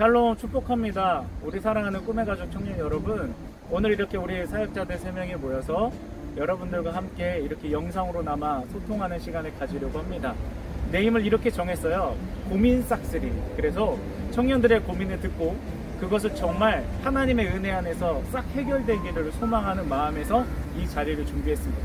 샬롬 축복합니다. 우리 사랑하는 꿈의 가족 청년 여러분, 오늘 이렇게 우리 사역자들 3명이 모여서 여러분들과 함께 이렇게 영상으로나마 소통하는 시간을 가지려고 합니다. 네임을 이렇게 정했어요. 고민 싹쓸이. 그래서 청년들의 고민을 듣고 그것을 정말 하나님의 은혜 안에서 싹 해결되기를 소망하는 마음에서 이 자리를 준비했습니다.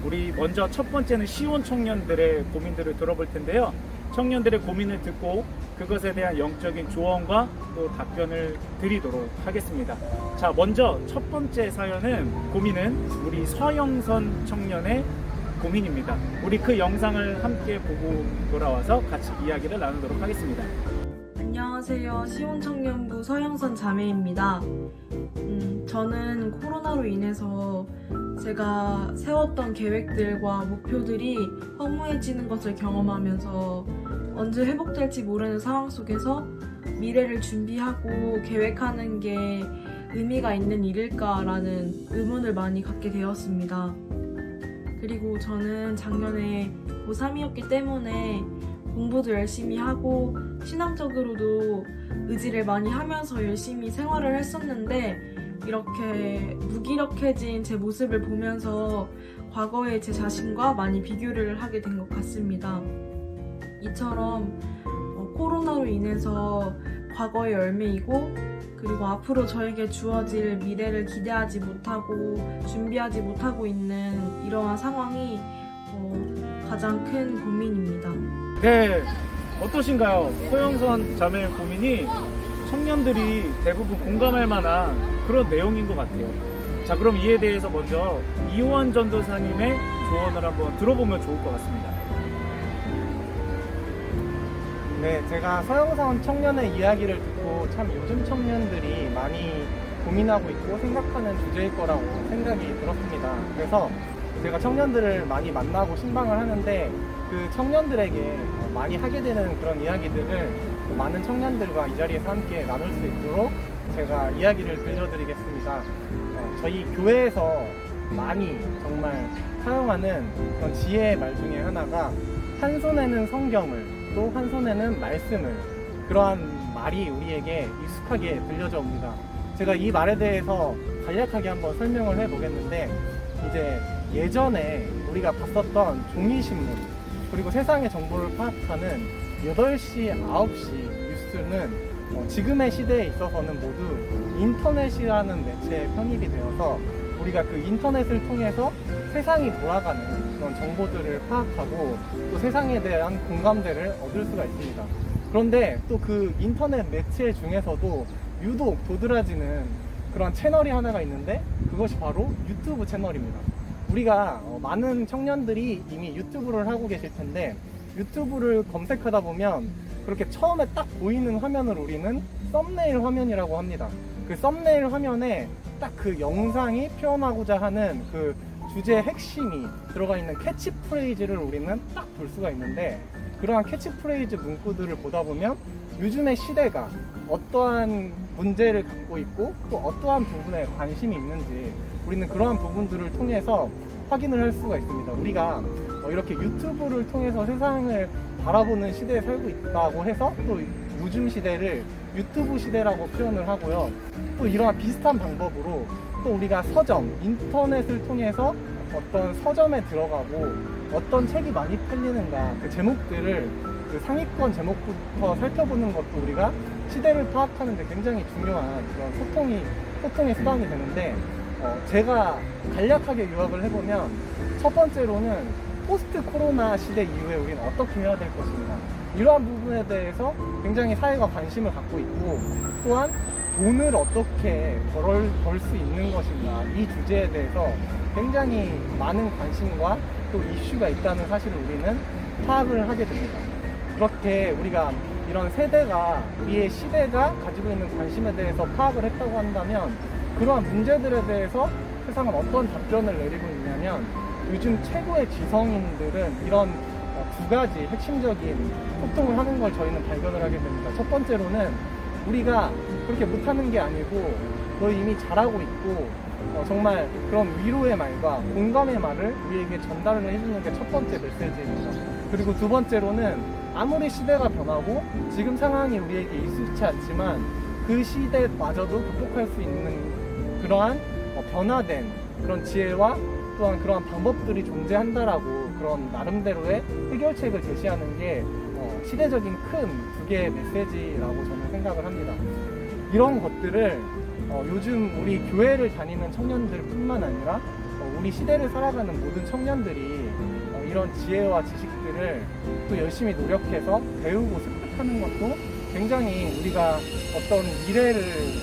우리 먼저 첫 번째는 시온 청년들의 고민들을 들어볼 텐데요. 청년들의 고민을 듣고 그것에 대한 영적인 조언과 또 답변을 드리도록 하겠습니다. 자, 먼저 첫 번째 고민은 우리 서영선 청년의 고민입니다. 우리 그 영상을 함께 보고 돌아와서 같이 이야기를 나누도록 하겠습니다. 안녕하세요. 시온청년부 서영선 자매입니다. 저는 코로나로 인해서 제가 세웠던 계획들과 목표들이 허무해지는 것을 경험하면서 언제 회복될지 모르는 상황 속에서 미래를 준비하고 계획하는 게 의미가 있는 일일까라는 의문을 많이 갖게 되었습니다. 그리고 저는 작년에 고3이었기 때문에 공부도 열심히 하고 신앙적으로도 의지를 많이 하면서 열심히 생활을 했었는데 이렇게 무기력해진 제 모습을 보면서 과거의 제 자신과 많이 비교를 하게 된 것 같습니다. 이처럼 코로나로 인해서 과거의 열매이고 그리고 앞으로 저에게 주어질 미래를 기대하지 못하고 준비하지 못하고 있는 이러한 상황이 가장 큰 고민입니다. 네, 어떠신가요? 서영선 자매의 고민이 청년들이 대부분 공감할 만한 그런 내용인 것 같아요. 자, 그럼 이에 대해서 먼저 이호환 전도사님의 조언을 한번 들어보면 좋을 것 같습니다. 네, 제가 서영선 청년의 이야기를 듣고 참 요즘 청년들이 많이 고민하고 있고 생각하는 주제일 거라고 생각이 들었습니다. 그래서 제가 청년들을 많이 만나고 신방을 하는데 그 청년들에게 많이 하게 되는 그런 이야기들을 많은 청년들과 이 자리에서 함께 나눌 수 있도록 제가 이야기를 들려드리겠습니다. 저희 교회에서 많이 정말 사용하는 그런 지혜의 말 중에 하나가 한 손에는 성경을 또 한 손에는 말씀을, 그러한 말이 우리에게 익숙하게 들려져 옵니다. 제가 이 말에 대해서 간략하게 한번 설명을 해보겠는데, 이제 예전에 우리가 봤었던 종이신문 그리고 세상의 정보를 파악하는 8시, 9시 뉴스는 지금의 시대에 있어서는 모두 인터넷이라는 매체에 편입이 되어서 우리가 그 인터넷을 통해서 세상이 돌아가는 그런 정보들을 파악하고 또 세상에 대한 공감대를 얻을 수가 있습니다. 그런데 또 그 인터넷 매체 중에서도 유독 도드라지는 그런 채널이 하나가 있는데 그것이 바로 유튜브 채널입니다. 우리가 많은 청년들이 이미 유튜브를 하고 계실 텐데 유튜브를 검색하다 보면 그렇게 처음에 딱 보이는 화면을 우리는 썸네일 화면이라고 합니다. 그 썸네일 화면에 딱 그 영상이 표현하고자 하는 그 주제의 핵심이 들어가 있는 캐치프레이즈를 우리는 딱 볼 수가 있는데, 그러한 캐치프레이즈 문구들을 보다 보면 요즘의 시대가 어떠한 문제를 갖고 있고 또 어떠한 부분에 관심이 있는지 우리는 그러한 부분들을 통해서 확인을 할 수가 있습니다. 우리가 이렇게 유튜브를 통해서 세상을 바라보는 시대에 살고 있다고 해서 또 요즘 시대를 유튜브 시대라고 표현을 하고요. 또 이러한 비슷한 방법으로 또 우리가 서점, 인터넷을 통해서 어떤 서점에 들어가고 어떤 책이 많이 팔리는가 그 제목들을 그 상위권 제목부터 살펴보는 것도 우리가 시대를 파악하는 데 굉장히 중요한 그런 소통의 수단이 되는데, 제가 간략하게 요약을 해보면 첫 번째로는 포스트 코로나 시대 이후에 우리는 어떻게 해야 될 것인가, 이러한 부분에 대해서 굉장히 사회가 관심을 갖고 있고, 또한 돈을 어떻게 벌 수 있는 것인가, 이 주제에 대해서 굉장히 많은 관심과 또 이슈가 있다는 사실을 우리는 파악을 하게 됩니다. 그렇게 우리가 이런 세대가, 우리의 시대가 가지고 있는 관심에 대해서 파악을 했다고 한다면 그러한 문제들에 대해서 세상은 어떤 답변을 내리고 있냐면, 요즘 최고의 지성인들은 이런 두 가지 핵심적인 소통을 하는 걸 저희는 발견을 하게 됩니다. 첫 번째로는 우리가 그렇게 못하는 게 아니고 너 이미 잘하고 있고 정말 그런 위로의 말과 공감의 말을 우리에게 전달을 해주는 게 첫 번째 메시지입니다. 그리고 두 번째로는 아무리 시대가 변하고 지금 상황이 우리에게 익숙치 않지만 그 시대마저도 극복할 수 있는 그러한 변화된 그런 지혜와 또한 그러한 방법들이 존재한다라고 그런 나름대로의 해결책을 제시하는 게 시대적인 큰 두 개의 메시지라고 저는 생각을 합니다. 이런 것들을 요즘 우리 교회를 다니는 청년들 뿐만 아니라 우리 시대를 살아가는 모든 청년들이 이런 지혜와 지식들을 또 열심히 노력해서 배우고 습득하는 것도 굉장히 우리가 어떤 미래를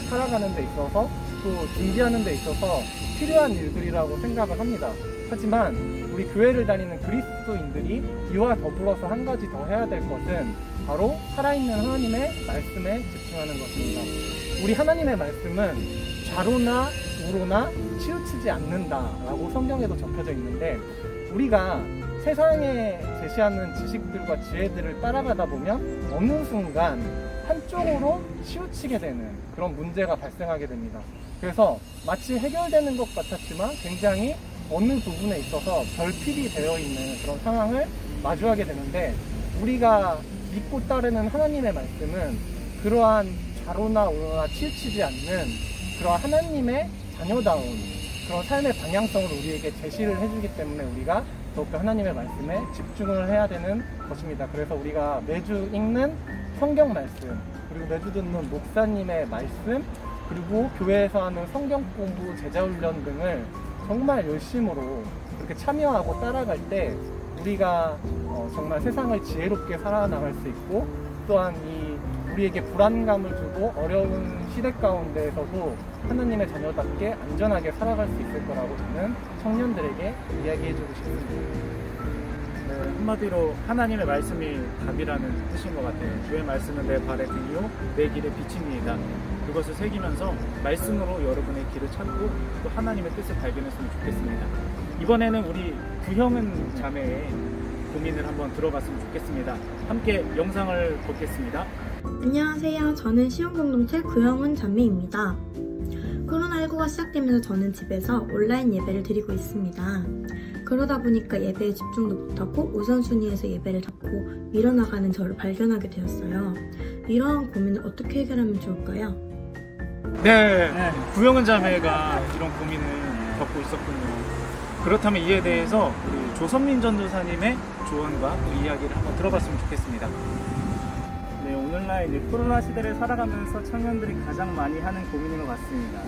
살아가는 데 있어서 또 준비하는 데 있어서 필요한 일들이라고 생각을 합니다. 하지만 우리 교회를 다니는 그리스도인들이 이와 더불어서 한 가지 더 해야 될 것은 바로 살아있는 하나님의 말씀에 집중하는 것입니다. 우리 하나님의 말씀은 좌로나 우로나 치우치지 않는다라고 성경에도 적혀져 있는데 우리가 세상에 제시하는 지식들과 지혜들을 따라가다 보면 어느 순간 한쪽으로 치우치게 되는 그런 문제가 발생하게 됩니다. 그래서 마치 해결되는 것 같았지만 굉장히 어느 부분에 있어서 결핍이 되어 있는 그런 상황을 마주하게 되는데 우리가 믿고 따르는 하나님의 말씀은 그러한 좌로나 우로나 치우치지 않는 그러한 하나님의 자녀다운 그런 삶의 방향성을 우리에게 제시를 해주기 때문에 우리가 더욱더 하나님의 말씀에 집중을 해야 되는 것입니다. 그래서 우리가 매주 읽는 성경 말씀, 그리고 매주 듣는 목사님의 말씀, 그리고 교회에서 하는 성경 공부, 제자훈련 등을 정말 열심으로 그렇게 참여하고 따라갈 때 우리가 정말 세상을 지혜롭게 살아나갈 수 있고 또한 우리에게 불안감을 주고 어려운 시대 가운데에서도 하나님의 자녀답게 안전하게 살아갈 수 있을 거라고 저는 청년들에게 이야기해주고 싶습니다. 네, 한마디로 하나님의 말씀이 답이라는 뜻인 것 같아요. 주의 말씀은 내 발의 등이요 내 길의 빛입니다. 그것을 새기면서 말씀으로 여러분의 길을 찾고 또 하나님의 뜻을 발견했으면 좋겠습니다. 이번에는 우리 구형은 자매의 고민을 한번 들어봤으면 좋겠습니다. 함께 영상을 보겠습니다. 안녕하세요. 저는 시흥공동체 구형은 자매입니다. 코로나19가 시작되면서 저는 집에서 온라인 예배를 드리고 있습니다. 그러다 보니까 예배에 집중도 못하고 우선순위에서 예배를 잡고 밀어나가는 저를 발견하게 되었어요. 이러한 고민을 어떻게 해결하면 좋을까요? 네, 구형은 자매가 이런 고민을 겪고 있었군요. 그렇다면 이에 대해서 우리 조선민 전도사님의 조언과 이야기를 한번 들어봤으면 좋겠습니다. 네, 오늘날 이제 코로나 시대를 살아가면서 청년들이 가장 많이 하는 고민인 것 같습니다.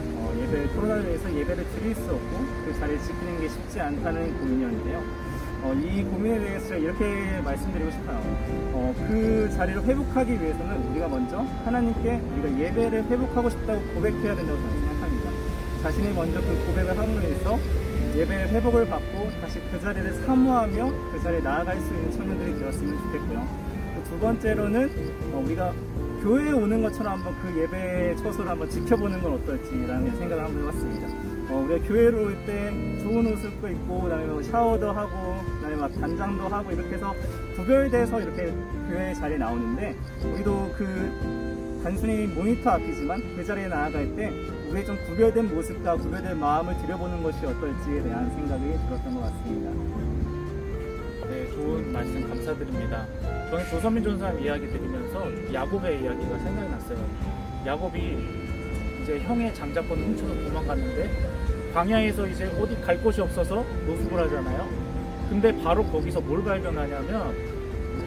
코로나로 인해서 예배를 드릴 수 없고 그 자리를 지키는 게 쉽지 않다는 고민이었는데요. 이 고민에 대해서 이렇게 말씀드리고 싶어요. 그 자리를 회복하기 위해서는 우리가 먼저 하나님께 우리가 예배를 회복하고 싶다고 고백해야 된다고 저는 생각합니다. 자신이 먼저 그 고백을 함으로 해서 예배의 회복을 받고 다시 그 자리를 사모하며 그 자리에 나아갈 수 있는 청년들이 되었으면 좋겠고요. 두 번째로는 우리가 교회에 오는 것처럼 한번 그 예배의 처소를 한번 지켜보는 건 어떨지라는 생각을 한번 해봤습니다. 우리가 교회로 올 때 좋은 옷을 입고 그다음에 뭐 샤워도 하고 그다음에 막 단장도 하고 이렇게 해서 구별돼서 이렇게 교회 자리에 나오는데 우리도 그 단순히 모니터 앞이지만 그 자리에 나아갈 때 우리의 좀 구별된 모습과 구별된 마음을 들여보는 것이 어떨지에 대한 생각이 들었던 것 같습니다. 네, 좋은 말씀 감사드립니다. 저는 조선민 전도사님 이야기 들으면서 야곱의 이야기가 생각이 났어요. 야곱이 이제 형의 장자권을 훔쳐서 도망갔는데 광야에서 이제 어디 갈 곳이 없어서 노숙을 하잖아요. 근데 바로 거기서 뭘 발견하냐면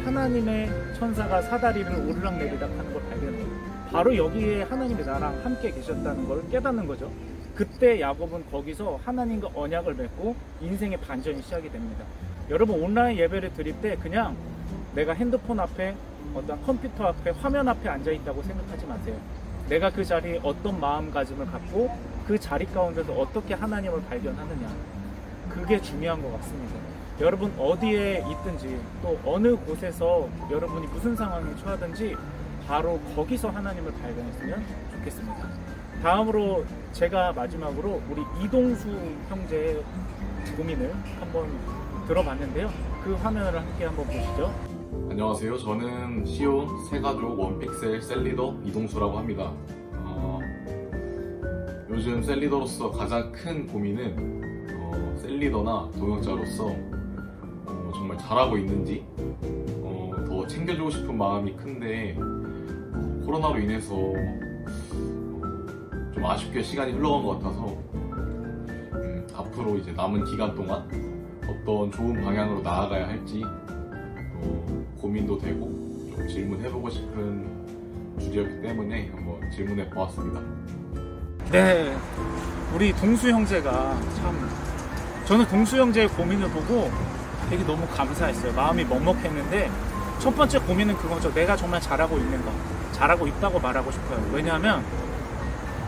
하나님의 천사가 사다리를 오르락내리락 하는 걸 발견해요. 바로 여기에 하나님이 나랑 함께 계셨다는 걸 깨닫는 거죠. 그때 야곱은 거기서 하나님과 언약을 맺고 인생의 반전이 시작이 됩니다. 여러분 온라인 예배를 드릴 때 그냥 내가 핸드폰 앞에 어떤 컴퓨터 앞에 화면 앞에 앉아 있다고 생각하지 마세요. 내가 그 자리에 어떤 마음가짐을 갖고 그 자리 가운데서 어떻게 하나님을 발견하느냐, 그게 중요한 것 같습니다. 여러분 어디에 있든지 또 어느 곳에서 여러분이 무슨 상황에 처하든지 바로 거기서 하나님을 발견했으면 좋겠습니다. 다음으로 제가 마지막으로 우리 이동수 형제의 고민을 한번 들어봤는데요. 그 화면을 함께 한번 보시죠. 안녕하세요. 저는 시온 세가족 원픽셀 셀리더 이동수라고 합니다. 요즘 셀리더로서 가장 큰 고민은 셀리더나 동역자로서 정말 잘하고 있는지 더 챙겨주고 싶은 마음이 큰데 코로나로 인해서 좀 아쉽게 시간이 흘러간 것 같아서 앞으로 이제 남은 기간 동안 어떤 좋은 방향으로 나아가야 할지 고민도 되고 좀 질문해보고 싶은 주제였기 때문에 한번 질문해 보았습니다. 네, 우리 동수 형제가 참, 저는 동수 형제의 고민을 보고 되게 너무 감사했어요. 마음이 먹먹했는데 첫 번째 고민은 그거죠. 내가 정말 잘하고 있는가, 잘하고 있다고 말하고 싶어요. 왜냐하면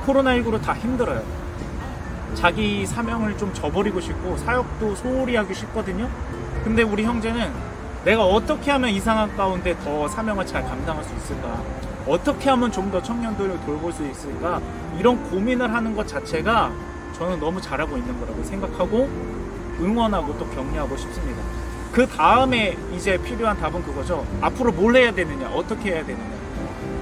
코로나19로 다 힘들어요. 자기 사명을 좀 저버리고 싶고 사역도 소홀히 하기 쉽거든요. 근데 우리 형제는 내가 어떻게 하면 이 상황 가운데 더 사명을 잘 감당할 수 있을까, 어떻게 하면 좀 더 청년들을 돌볼 수 있을까, 이런 고민을 하는 것 자체가 저는 너무 잘하고 있는 거라고 생각하고 응원하고 또 격려하고 싶습니다. 그 다음에 이제 필요한 답은 그거죠. 앞으로 뭘 해야 되느냐, 어떻게 해야 되느냐.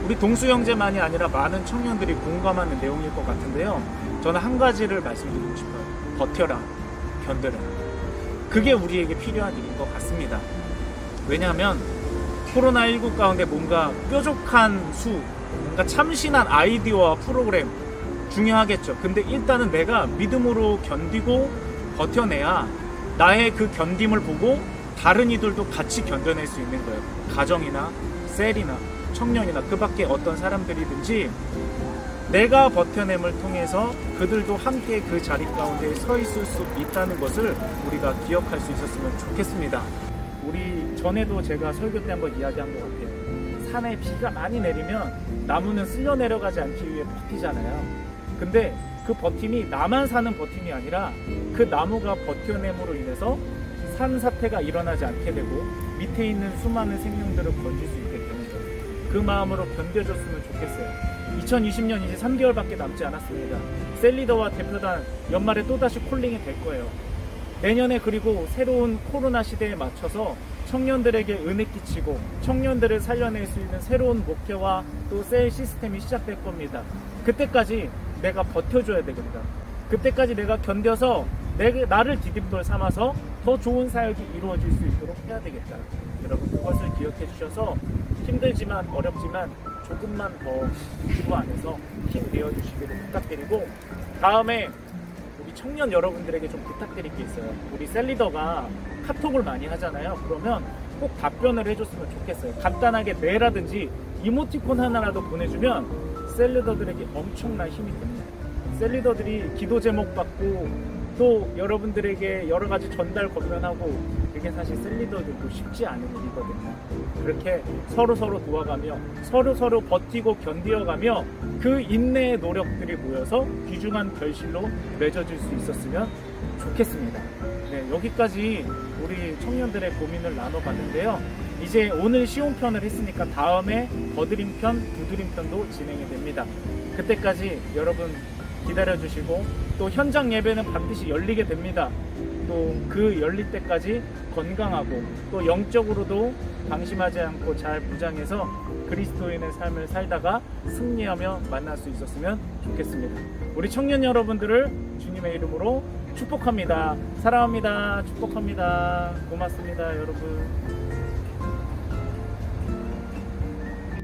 우리 동수 형제만이 아니라 많은 청년들이 공감하는 내용일 것 같은데요. 저는 한 가지를 말씀드리고 싶어요. 버텨라, 견뎌라. 그게 우리에게 필요한 일인 것 같습니다. 왜냐하면 코로나19 가운데 뭔가 뾰족한 뭔가 참신한 아이디어와 프로그램 중요하겠죠. 근데 일단은 내가 믿음으로 견디고 버텨내야 나의 그 견딤을 보고 다른 이들도 같이 견뎌낼 수 있는 거예요. 가정이나 셀이나 청년이나 그 밖에 어떤 사람들이든지 내가 버텨냄을 통해서 그들도 함께 그 자리 가운데 서 있을 수 있다는 것을 우리가 기억할 수 있었으면 좋겠습니다. 우리 전에도 제가 설교 때 한번 이야기한 것 같아요. 산에 비가 많이 내리면 나무는 쓸려 내려가지 않기 위해 버티잖아요. 근데 그 버팀이 나만 사는 버팀이 아니라 그 나무가 버텨냄으로 인해서 산사태가 일어나지 않게 되고 밑에 있는 수많은 생명들을 건질 수 있게 되는 거예요. 그 마음으로 견뎌줬으면 좋겠어요. 2020년 이제 3개월밖에 남지 않았습니다. 셀리더와 대표단 연말에 또다시 콜링이 될 거예요. 내년에 그리고 새로운 코로나 시대에 맞춰서 청년들에게 은혜 끼치고 청년들을 살려낼 수 있는 새로운 목표와 또 셀 시스템이 시작될 겁니다. 그때까지 내가 버텨줘야 되겠다. 그때까지 내가 견뎌서 나를 디딤돌 삼아서 더 좋은 사역이 이루어질 수 있도록 해야 되겠다. 여러분 그것을 기억해 주셔서 힘들지만 어렵지만 조금만 더 기부 안에서 힘 내어주시기를 부탁드리고, 다음에 우리 청년 여러분들에게 좀 부탁드릴 게 있어요. 우리 셀리더가 카톡을 많이 하잖아요. 그러면 꼭 답변을 해줬으면 좋겠어요. 간단하게 네라든지 이모티콘 하나라도 보내주면 셀리더들에게 엄청난 힘이 됩니다. 셀리더들이 기도 제목 받고 또 여러분들에게 여러 가지 전달 권면하고, 그게 사실 셀리더들도 쉽지 않은 일이거든요. 그렇게 서로 도와가며 서로 버티고 견디어가며 그 인내의 노력들이 모여서 귀중한 결실로 맺어질 수 있었으면 좋겠습니다. 네, 여기까지 우리 청년들의 고민을 나눠봤는데요. 이제 오늘 시온편을 했으니까 다음에 버드림편, 두드림편도 진행이 됩니다. 그때까지 여러분 기다려주시고 또 현장 예배는 반드시 열리게 됩니다. 또 그 열릴 때까지 건강하고 또 영적으로도 방심하지 않고 잘 무장해서 그리스도인의 삶을 살다가 승리하며 만날 수 있었으면 좋겠습니다. 우리 청년 여러분들을 주님의 이름으로 축복합니다. 사랑합니다. 축복합니다. 고맙습니다, 여러분.